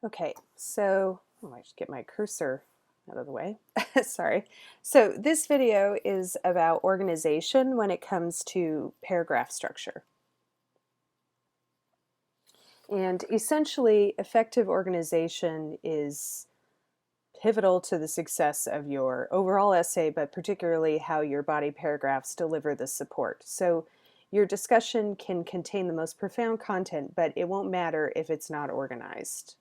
Okay, so I should get my cursor out of the way. Sorry. So this video is about organization when it comes to paragraph structure. And essentially, effective organization is pivotal to the success of your overall essay, but particularly how your body paragraphs deliver the support. So your discussion can contain the most profound content, but it won't matter if it's not organized.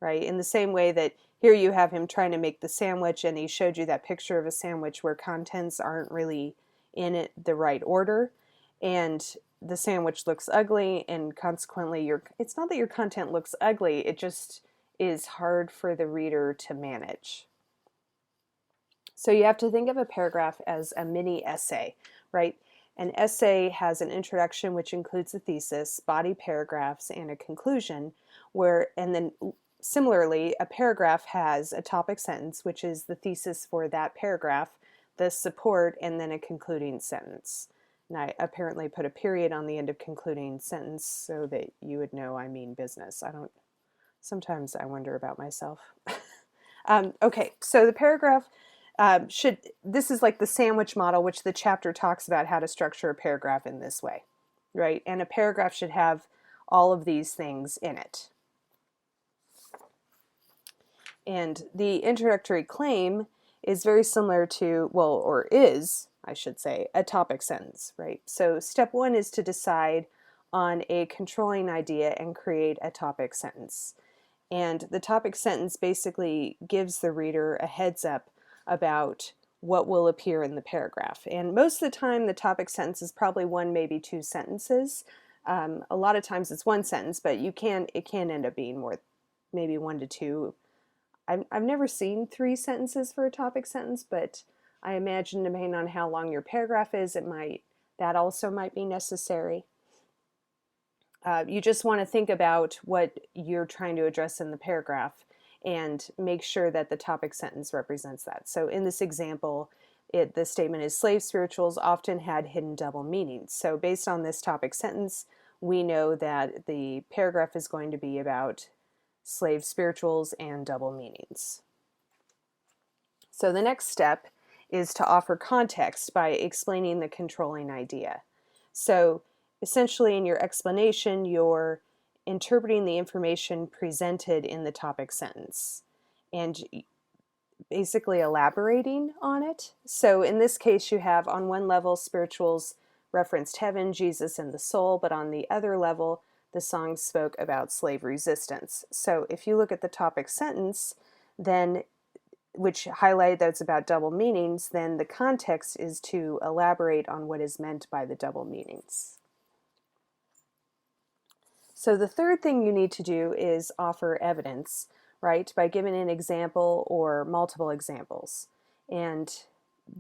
Right? In the same way that here you have him trying to make the sandwich and he showed you that picture of a sandwich where contents aren't really in the right order and the sandwich looks ugly, and consequently it's not that your content looks ugly, it just is hard for the reader to manage. So you have to think of a paragraph as a mini essay, right? An essay has an introduction, which includes a thesis, body paragraphs, and a conclusion, and then similarly, a paragraph has a topic sentence, which is the thesis for that paragraph, the support, and then a concluding sentence. And I apparently put a period on the end of concluding sentence so that you would know I mean business. Sometimes I wonder about myself. Okay, so the paragraph this is like the sandwich model, which the chapter talks about how to structure a paragraph in this way, right? And a paragraph should have all of these things in it. And the introductory claim is very similar to, or is, I should say, a topic sentence, right? So step one is to decide on a controlling idea and create a topic sentence. And the topic sentence basically gives the reader a heads up about what will appear in the paragraph. And most of the time, the topic sentence is probably one, maybe two sentences. A lot of times it's one sentence, but it can end up being more, maybe 1 to 2. I've never seen 3 sentences for a topic sentence, but I imagine depending on how long your paragraph is, that also might be necessary. You just want to think about what you're trying to address in the paragraph and make sure that the topic sentence represents that. So in this example, the statement is slave spirituals often had hidden double meanings. So based on this topic sentence, we know that the paragraph is going to be about slave spirituals and double meanings. So the next step is to offer context by explaining the controlling idea. So essentially in your explanation, you're interpreting the information presented in the topic sentence and basically elaborating on it. So in this case, you have on one level, spirituals referenced heaven, Jesus, and the soul, but on the other level, the song spoke about slave resistance. So if you look at the topic sentence, then which highlighted that it's about double meanings, then the context is to elaborate on what is meant by the double meanings. So the third thing you need to do is offer evidence, right, by giving an example or multiple examples. And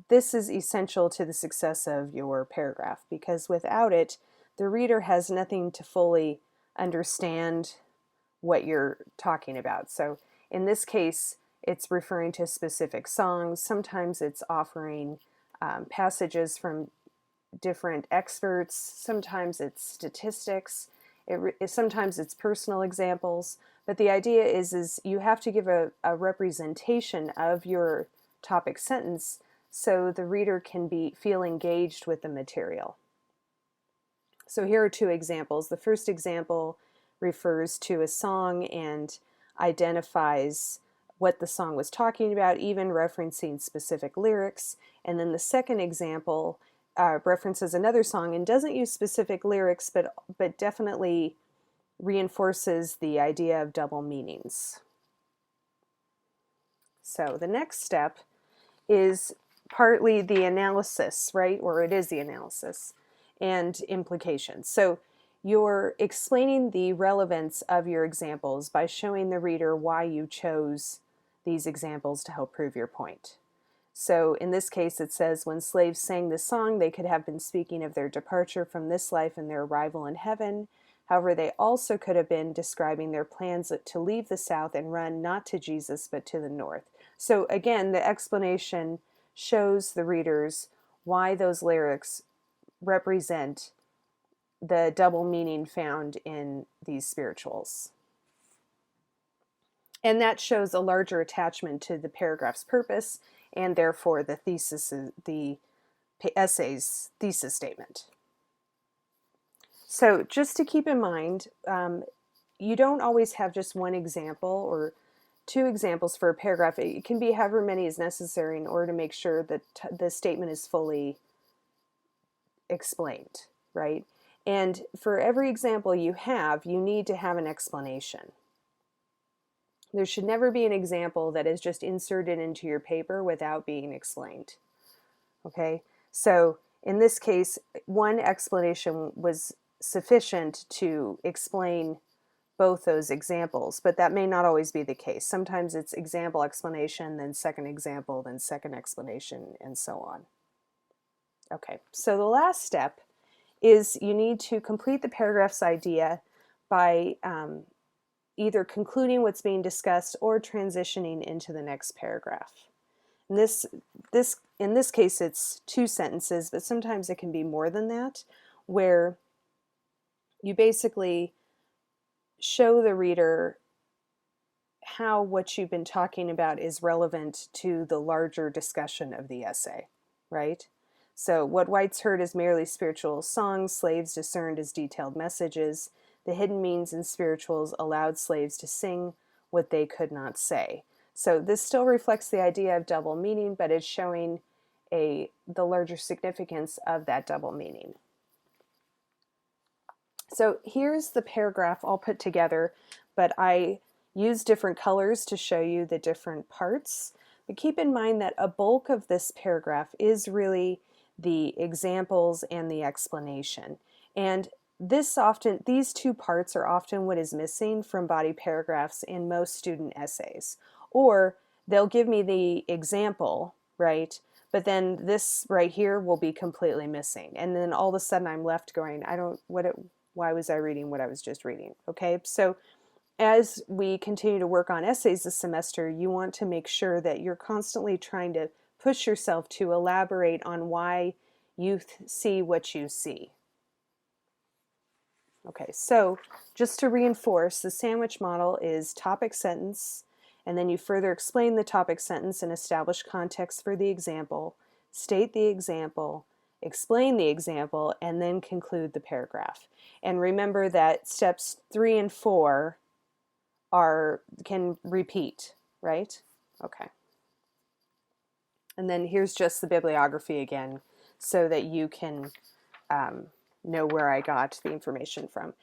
this is essential to the success of your paragraph, because without it, the reader has nothing to fully understand what you're talking about. So in this case, it's referring to specific songs. Sometimes it's offering passages from different experts. Sometimes it's statistics. Sometimes it's personal examples. But the idea is you have to give a representation of your topic sentence so the reader can feel engaged with the material. So here are 2 examples. The first example refers to a song and identifies what the song was talking about, even referencing specific lyrics. And then the second example references another song and doesn't use specific lyrics, but definitely reinforces the idea of double meanings. So the next step is partly the analysis, right? Or it is the analysis and implications. So you're explaining the relevance of your examples by showing the reader why you chose these examples to help prove your point. So in this case, it says, when slaves sang this song, they could have been speaking of their departure from this life and their arrival in heaven. However, they also could have been describing their plans to leave the South and run not to Jesus, but to the North. So again, the explanation shows the readers why those lyrics represent the double meaning found in these spirituals. And that shows a larger attachment to the paragraph's purpose and therefore the essay's thesis statement. So just to keep in mind, you don't always have just one example or two examples for a paragraph. It can be however many is necessary in order to make sure that the statement is fully explained, right? And for every example you have, you need to have an explanation. There should never be an example that is just inserted into your paper without being explained. Okay, so in this case, one explanation was sufficient to explain both those examples, but that may not always be the case. Sometimes it's example, explanation, then second example, then second explanation, and so on. Okay, so the last step is you need to complete the paragraph's idea by either concluding what's being discussed or transitioning into the next paragraph. In this case, it's 2 sentences, but sometimes it can be more than that, where you basically show the reader how what you've been talking about is relevant to the larger discussion of the essay, right? So what whites heard as merely spiritual songs, slaves discerned as detailed messages. The hidden means in spirituals allowed slaves to sing what they could not say. So this still reflects the idea of double meaning, but it's showing the larger significance of that double meaning. So here's the paragraph all put together, but I use different colors to show you the different parts. But keep in mind that a bulk of this paragraph is really the examples and the explanation. And these 2 parts are often what is missing from body paragraphs in most student essays. Or they'll give me the example, right? But then this right here will be completely missing. And then all of a sudden I'm left going, why was I reading what I was just reading? Okay, so as we continue to work on essays this semester, you want to make sure that you're constantly trying to push yourself to elaborate on why you see what you see. Okay, so just to reinforce, the sandwich model is topic sentence, and then you further explain the topic sentence and establish context for the example, state the example, explain the example, and then conclude the paragraph. And remember that steps 3 and 4 can repeat, right? Okay. And then here's just the bibliography again so that you can know where I got the information from.